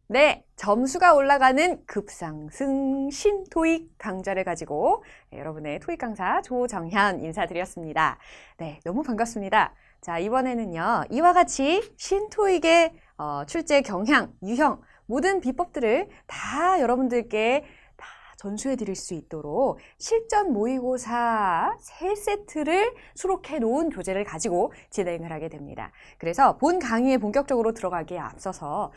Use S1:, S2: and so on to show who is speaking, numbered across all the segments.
S1: 네, 점수가 올라가는 급상승 신토익 강좌를 가지고 여러분의 토익 강사 조정현 인사드렸습니다. 네, 너무 반갑습니다. 자, 이번에는요, 이와 같이 신토익의 출제 경향, 유형, 모든 비법들을 다 여러분들께 다 전수해 드릴 수 있도록 실전 모의고사 3세트를 수록해 놓은 교재를 가지고 진행을 하게 됩니다. 그래서 본 강의에 본격적으로 들어가기에 앞서서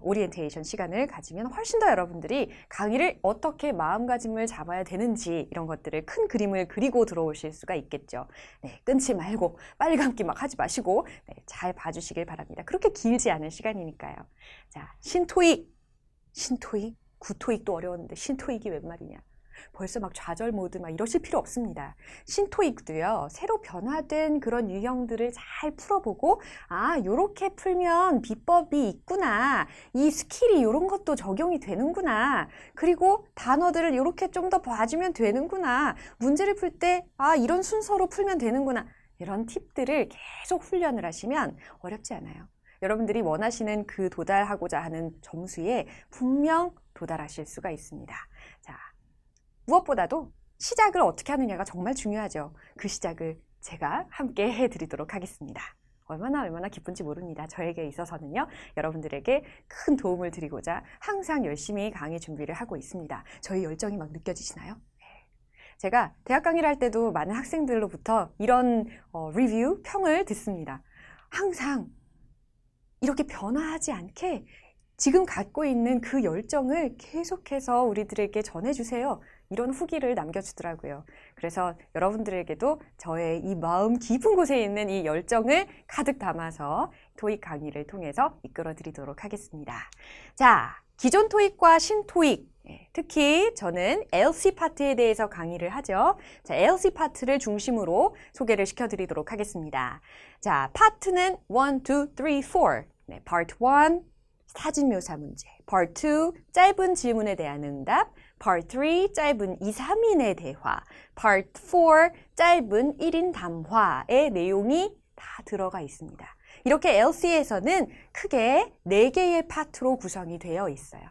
S1: 오리엔테이션 시간을 가지면 훨씬 더 여러분들이 강의를 어떻게 마음가짐을 잡아야 되는지 이런 것들을 큰 그림을 그리고 들어오실 수가 있겠죠. 네, 끊지 말고 빨리 감기 막 하지 마시고 네, 잘 봐주시길 바랍니다. 그렇게 길지 않은 시간이니까요. 자, 신토익, 구토익도 어려웠는데 신토익이 웬 말이냐. 벌써 막 좌절 모드 막 이러실 필요 없습니다. 신토익도요, 새로 변화된 그런 유형들을 잘 풀어보고, 아, 요렇게 풀면 비법이 있구나. 이 스킬이 요런 것도 적용이 되는구나. 그리고 단어들을 요렇게 좀 더 봐주면 되는구나. 문제를 풀 때, 아, 이런 순서로 풀면 되는구나. 이런 팁들을 계속 훈련을 하시면 어렵지 않아요. 여러분들이 원하시는 그 도달하고자 하는 점수에 분명 도달하실 수가 있습니다. 자, 무엇보다도 시작을 어떻게 하느냐가 정말 중요하죠. 그 시작을 제가 함께 해드리도록 하겠습니다. 얼마나 기쁜지 모릅니다. 저에게 있어서는요, 여러분들에게 큰 도움을 드리고자 항상 열심히 강의 준비를 하고 있습니다. 저희 열정이 막 느껴지시나요? 제가 대학 강의를 할 때도 많은 학생들로부터 이런 리뷰, 평을 듣습니다. 항상 이렇게 변화하지 않게 지금 갖고 있는 그 열정을 계속해서 우리들에게 전해주세요. 이런 후기를 남겨주더라고요. 그래서 여러분들에게도 저의 이 마음 깊은 곳에 있는 이 열정을 가득 담아서 토익 강의를 통해서 이끌어 드리도록 하겠습니다. 자, 기존 토익과 신토익, 특히 저는 LC 파트에 대해서 강의를 하죠. 자, LC 파트를 중심으로 소개를 시켜드리도록 하겠습니다. 자, 파트는 1, 2, 3, 4. 네, Part 1, 사진묘사 문제. Part 2, 짧은 질문에 대한 응답. Part 3, 짧은 2, 3인의 대화. Part 4, 짧은 1인 담화의 내용이 다 들어가 있습니다. 이렇게 LC에서는 크게 4개의 파트로 구성이 되어 있어요.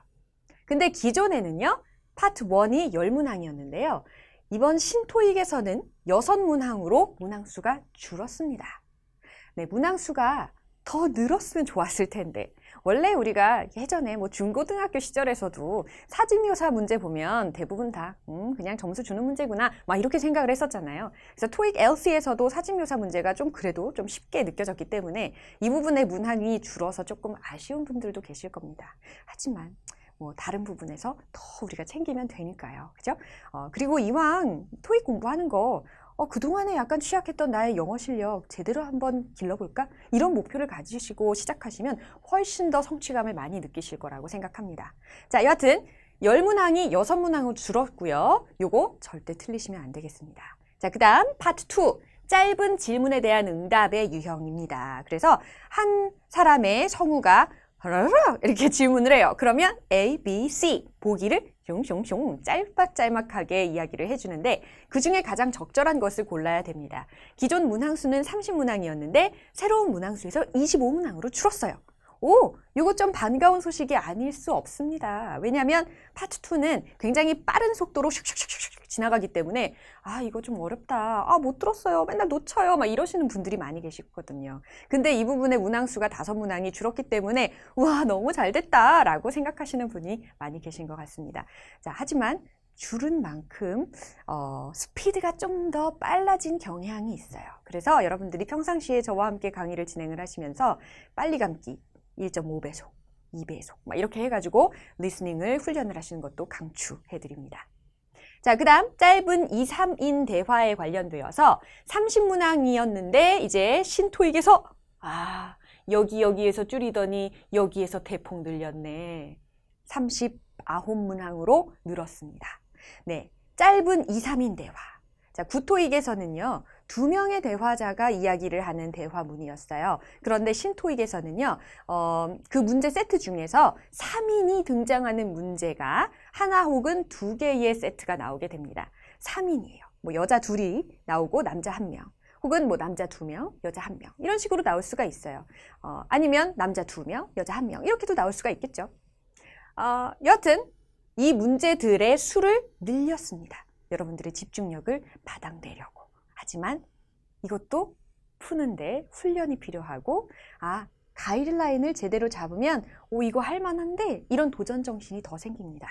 S1: 근데 기존에는요, 파트 1이 10문항이었는데요. 이번 신토익에서는 6문항으로 문항수가 줄었습니다. 네, 문항수가 더 늘었으면 좋았을 텐데, 원래 우리가 예전에 뭐 중고등학교 시절에서도 사진묘사 문제 보면 대부분 다 그냥 점수 주는 문제구나 막 이렇게 생각을 했었잖아요. 그래서 토익 LC에서도 사진묘사 문제가 좀 그래도 좀 쉽게 느껴졌기 때문에 이 부분의 문항이 줄어서 조금 아쉬운 분들도 계실 겁니다. 하지만 뭐 다른 부분에서 더 우리가 챙기면 되니까요. 그죠? 그리고 이왕 토익 공부하는 거 그동안에 약간 취약했던 나의 영어 실력 제대로 한번 길러볼까? 이런 목표를 가지시고 시작하시면 훨씬 더 성취감을 많이 느끼실 거라고 생각합니다. 자, 여하튼 10문항이 6문항으로 줄었고요. 요거 절대 틀리시면 안 되겠습니다. 자, 그 다음 파트 2. 짧은 질문에 대한 응답의 유형입니다. 그래서 한 사람의 성우가 이렇게 질문을 해요. 그러면 A, B, C 보기를 숑숑숑 짤막짤막하게 이야기를 해주는데 그 중에 가장 적절한 것을 골라야 됩니다. 기존 문항수는 30문항이었는데 새로운 문항수에서 25문항으로 줄었어요. 오, 이거 좀 반가운 소식이 아닐 수 없습니다. 왜냐하면 파트 2는 굉장히 빠른 속도로 슉슉슉슉 지나가기 때문에 아, 이거 좀 어렵다. 아, 못 들었어요. 맨날 놓쳐요. 막 이러시는 분들이 많이 계시거든요. 근데 이 부분의 문항수가 5문항이 줄었기 때문에 우와, 너무 잘 됐다 라고 생각하시는 분이 많이 계신 것 같습니다. 자, 하지만 줄은 만큼 스피드가 좀 더 빨라진 경향이 있어요. 그래서 여러분들이 평상시에 저와 함께 강의를 진행을 하시면서 빨리 감기 1.5배속, 2배속 막 이렇게 해가지고 리스닝을 훈련을 하시는 것도 강추해드립니다. 자, 그 다음 짧은 2, 3인 대화에 관련되어서 30문항이었는데 이제 신토익에서 여기에서 줄이더니 여기에서 대폭 늘렸네. 39문항으로 늘었습니다. 네, 짧은 2, 3인 대화. 자, 구토익에서는요, 2명의 대화자가 이야기를 하는 대화문이었어요. 그런데 신토익에서는요, 그 문제 세트 중에서 3인이 등장하는 문제가 하나 혹은 2개의 세트가 나오게 됩니다. 3인이에요. 뭐 여자 2이 나오고 남자 1명. 혹은 뭐 남자 2명, 여자 1명. 이런 식으로 나올 수가 있어요. 아니면 남자 2명, 여자 1명. 이렇게도 나올 수가 있겠죠. 여튼 이 문제들의 수를 늘렸습니다. 여러분들의 집중력을 바닥내려고. 하지만 이것도 푸는데 훈련이 필요하고 가이드라인을 제대로 잡으면 이거 할만한데 이런 도전 정신이 더 생깁니다.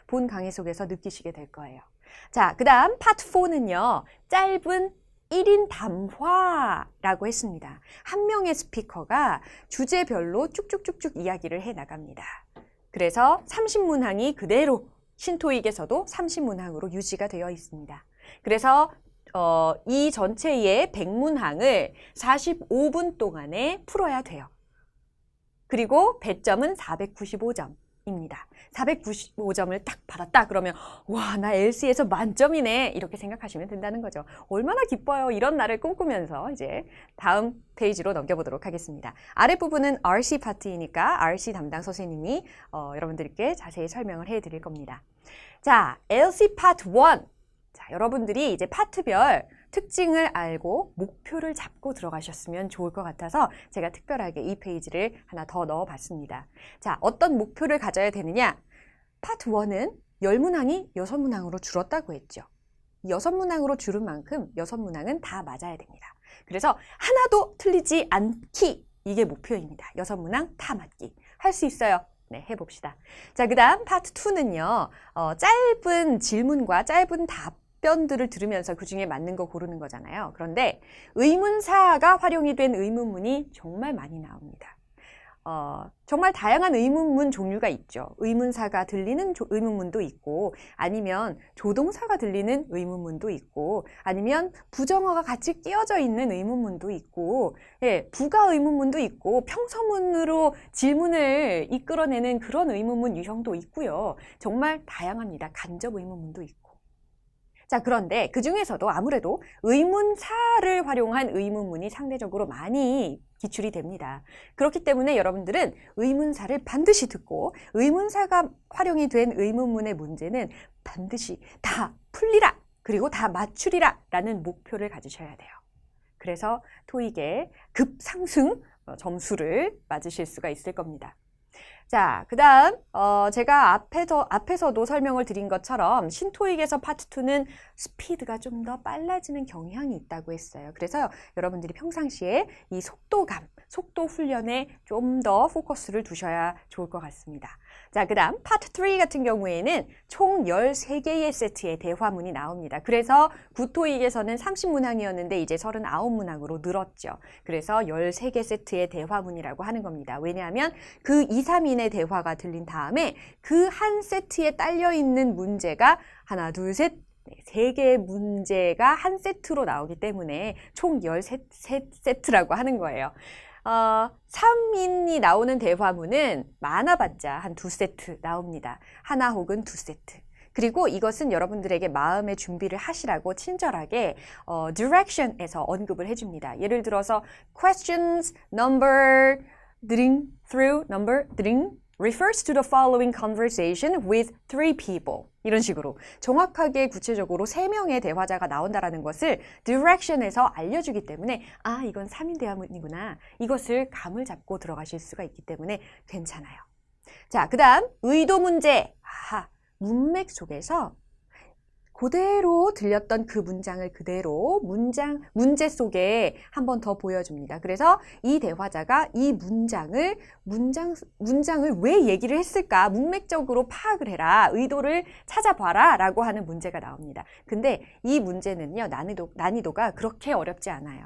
S1: 본 강의 속에서 느끼시게 될 거예요. 자, 그 다음 파트 4는요. 짧은 1인 담화라고 했습니다. 한 명의 스피커가 주제별로 쭉쭉쭉쭉 이야기를 해 나갑니다. 그래서 30문항이 그대로 신토익에서도 30문항으로 유지가 되어 있습니다. 그래서 이 전체의 100문항을 45분 동안에 풀어야 돼요. 그리고 배점은 495점입니다. 495점을 딱 받았다 그러면 와, 나 LC에서 만점이네 이렇게 생각하시면 된다는 거죠. 얼마나 기뻐요. 이런 날을 꿈꾸면서 이제 다음 페이지로 넘겨보도록 하겠습니다. 아랫부분은 RC 파트이니까 RC 담당 선생님이 여러분들께 자세히 설명을 해드릴 겁니다. 자, LC 파트 1. 자, 여러분들이 이제 파트별 특징을 알고 목표를 잡고 들어가셨으면 좋을 것 같아서 제가 특별하게 이 페이지를 하나 더 넣어봤습니다. 자, 어떤 목표를 가져야 되느냐? 파트 1은 10문항이 6문항으로 줄었다고 했죠. 6문항으로 줄은 만큼 6문항은 다 맞아야 됩니다. 그래서 하나도 틀리지 않기, 이게 목표입니다. 6문항 다 맞기. 할 수 있어요. 네, 해봅시다. 자, 그 다음 파트 2는요. 짧은 질문과 짧은 답변들을 들으면서 그 중에 맞는 거 고르는 거잖아요. 그런데 의문사가 활용이 된 의문문이 정말 많이 나옵니다. 정말 다양한 의문문 종류가 있죠. 의문사가 들리는 의문문도 있고, 아니면 조동사가 들리는 의문문도 있고, 아니면 부정어가 같이 끼어져 있는 의문문도 있고, 부가 의문문도 있고, 평서문으로 질문을 이끌어내는 그런 의문문 유형도 있고요. 정말 다양합니다. 간접 의문문도 있고. 자, 그런데 그 중에서도 아무래도 의문사를 활용한 의문문이 상대적으로 많이 기출이 됩니다. 그렇기 때문에 여러분들은 의문사를 반드시 듣고 의문사가 활용이 된 의문문의 문제는 반드시 다 풀리라, 그리고 다 맞추리라 라는 목표를 가지셔야 돼요. 그래서 토익의 급상승 점수를 맞으실 수가 있을 겁니다. 자, 그 다음 제가 앞에서도 설명을 드린 것처럼 신토익에서 파트 2는 스피드가 좀 더 빨라지는 경향이 있다고 했어요. 그래서 여러분들이 평상시에 이 속도감, 속도 훈련에 좀 더 포커스를 두셔야 좋을 것 같습니다. 자, 그 다음 파트 3 같은 경우에는 총 13개의 세트의 대화문이 나옵니다. 그래서 구토익에서는 30문항이었는데 이제 39문항으로 늘었죠. 그래서 13개 세트의 대화문이라고 하는 겁니다. 왜냐하면 그 2, 3인의 대화가 들린 다음에 그 한 세트에 딸려있는 문제가 하나, 둘, 셋, 3개의 문제가 한 세트로 나오기 때문에 총 13세트라고 하는 거예요. 3인이 나오는 대화문은 많아봤자 한 2세트 나옵니다. 하나 혹은 2세트. 그리고 이것은 여러분들에게 마음의 준비를 하시라고 친절하게 direction에서 언급을 해줍니다. 예를 들어서 questions number refers to the following conversation with 3 people. 이런 식으로 정확하게 구체적으로 3명의 대화자가 나온다는 것을 direction에서 알려주기 때문에 이건 3인 대화문이구나. 이것을 감을 잡고 들어가실 수가 있기 때문에 괜찮아요. 자, 그 다음 의도 문제. 문맥 속에서 그대로 들렸던 그 문장을 그대로 문제 속에 한 번 더 보여줍니다. 그래서 이 대화자가 이 문장을 왜 얘기를 했을까? 문맥적으로 파악을 해라. 의도를 찾아봐라. 라고 하는 문제가 나옵니다. 근데 이 문제는요, 난이도가 그렇게 어렵지 않아요.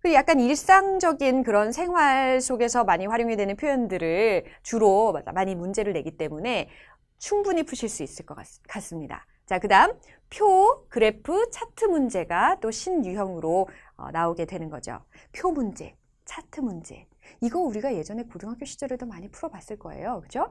S1: 그리고 약간 일상적인 그런 생활 속에서 많이 활용이 되는 표현들을 주로 많이 문제를 내기 때문에 충분히 푸실 수 있을 것 같습니다. 자, 그 다음 표, 그래프, 차트 문제가 또 신유형으로 나오게 되는 거죠. 표 문제, 차트 문제. 이거 우리가 예전에 고등학교 시절에도 많이 풀어봤을 거예요. 그죠?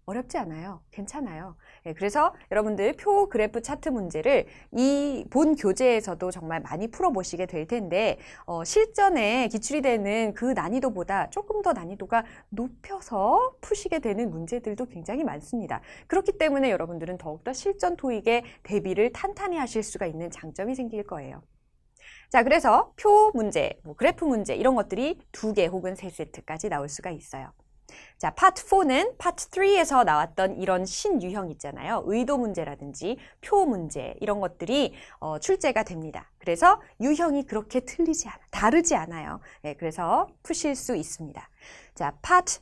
S1: 어렵지 않아요. 괜찮아요. 그래서 여러분들 표, 그래프, 차트 문제를 이 본 교재에서도 정말 많이 풀어보시게 될 텐데 실전에 기출이 되는 그 난이도보다 조금 더 난이도가 높여서 푸시게 되는 문제들도 굉장히 많습니다. 그렇기 때문에 여러분들은 더욱더 실전 토익의 대비를 탄탄히 하실 수가 있는 장점이 생길 거예요. 자, 그래서 표 문제, 그래프 문제 이런 것들이 2개 혹은 3세트까지 나올 수가 있어요. 자, 파트 4는 파트 3에서 나왔던 이런 신유형 있잖아요. 의도 문제라든지 표 문제 이런 것들이 출제가 됩니다. 그래서 유형이 그렇게 다르지 않아요. 네, 그래서 푸실 수 있습니다. 자, 파트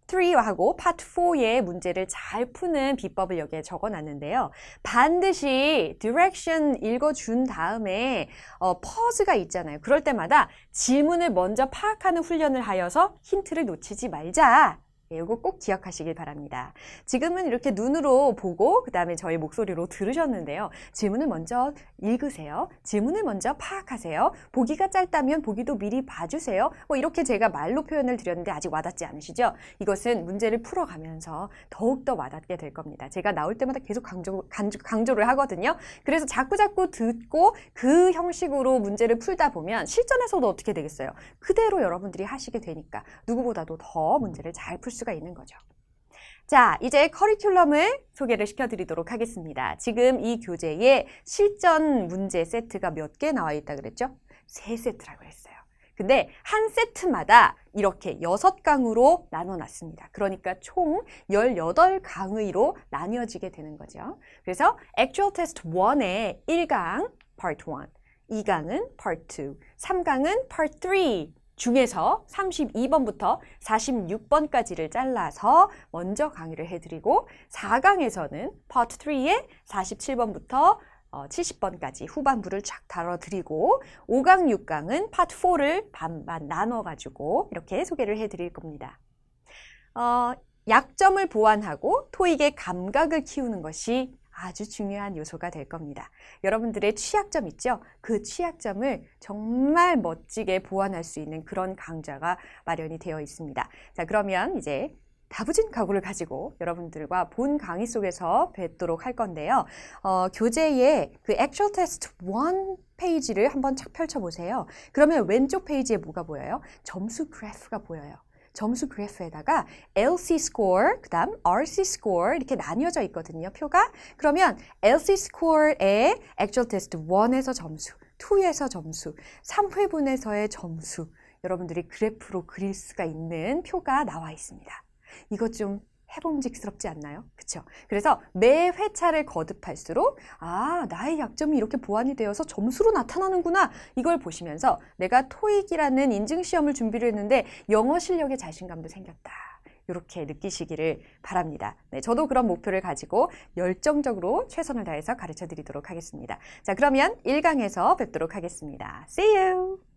S1: 3하고 파트 4의 문제를 잘 푸는 비법을 여기에 적어놨는데요. 반드시 디렉션 읽어준 다음에 퍼즈가 있잖아요. 그럴 때마다 지문을 먼저 파악하는 훈련을 하여서 힌트를 놓치지 말자. 이거 꼭 기억하시길 바랍니다. 지금은 이렇게 눈으로 보고 그 다음에 저희 목소리로 들으셨는데요. 지문을 먼저 읽으세요. 지문을 먼저 파악하세요. 보기가 짧다면 보기도 미리 봐주세요. 이렇게 제가 말로 표현을 드렸는데 아직 와닿지 않으시죠? 이것은 문제를 풀어가면서 더욱더 와닿게 될 겁니다. 제가 나올 때마다 계속 강조를 하거든요. 그래서 자꾸자꾸 듣고 그 형식으로 문제를 풀다 보면 실전에서도 어떻게 되겠어요? 그대로 여러분들이 하시게 되니까 누구보다도 더 문제를 잘 풀 수가 있는 거죠. 자, 이제 커리큘럼을 소개를 시켜드리도록 하겠습니다. 지금 이 교재에 실전 문제 세트가 몇 개 나와 있다 그랬죠? 3세트라고 했어요. 근데 한 세트마다 이렇게 6강으로 나눠놨습니다. 그러니까 총 18강의로 나뉘어지게 되는 거죠. 그래서 Actual Test 1의 1강 Part 1, 2강은 Part 2, 3강은 Part 3 중에서 32번부터 46번까지를 잘라서 먼저 강의를 해드리고 4강에서는 파트 3의 47번부터 70번까지 후반부를 쫙 다뤄드리고 5강, 6강은 파트 4를 반반 나눠가지고 이렇게 소개를 해드릴 겁니다. 약점을 보완하고 토익의 감각을 키우는 것이 아주 중요한 요소가 될 겁니다. 여러분들의 취약점 있죠? 그 취약점을 정말 멋지게 보완할 수 있는 그런 강좌가 마련이 되어 있습니다. 자, 그러면 이제 다부진 각오를 가지고 여러분들과 본 강의 속에서 뵙도록 할 건데요. 교재에 그 Actual Test 1 페이지를 한번 착 펼쳐보세요. 그러면 왼쪽 페이지에 뭐가 보여요? 점수 그래프가 보여요. 점수 그래프에다가 LC 스코어, 그 다음 RC 스코어 이렇게 나뉘어져 있거든요, 표가. 그러면 LC 스코어에 Actual Test 1에서 점수, 2에서 점수, 3회분에서의 점수, 여러분들이 그래프로 그릴 수가 있는 표가 나와 있습니다. 이거 좀 해봄직스럽지 않나요? 그렇죠? 그래서 매 회차를 거듭할수록 나의 약점이 이렇게 보완이 되어서 점수로 나타나는구나. 이걸 보시면서 내가 토익이라는 인증시험을 준비를 했는데 영어 실력에 자신감도 생겼다. 이렇게 느끼시기를 바랍니다. 네, 저도 그런 목표를 가지고 열정적으로 최선을 다해서 가르쳐 드리도록 하겠습니다. 자, 그러면 1강에서 뵙도록 하겠습니다. See you!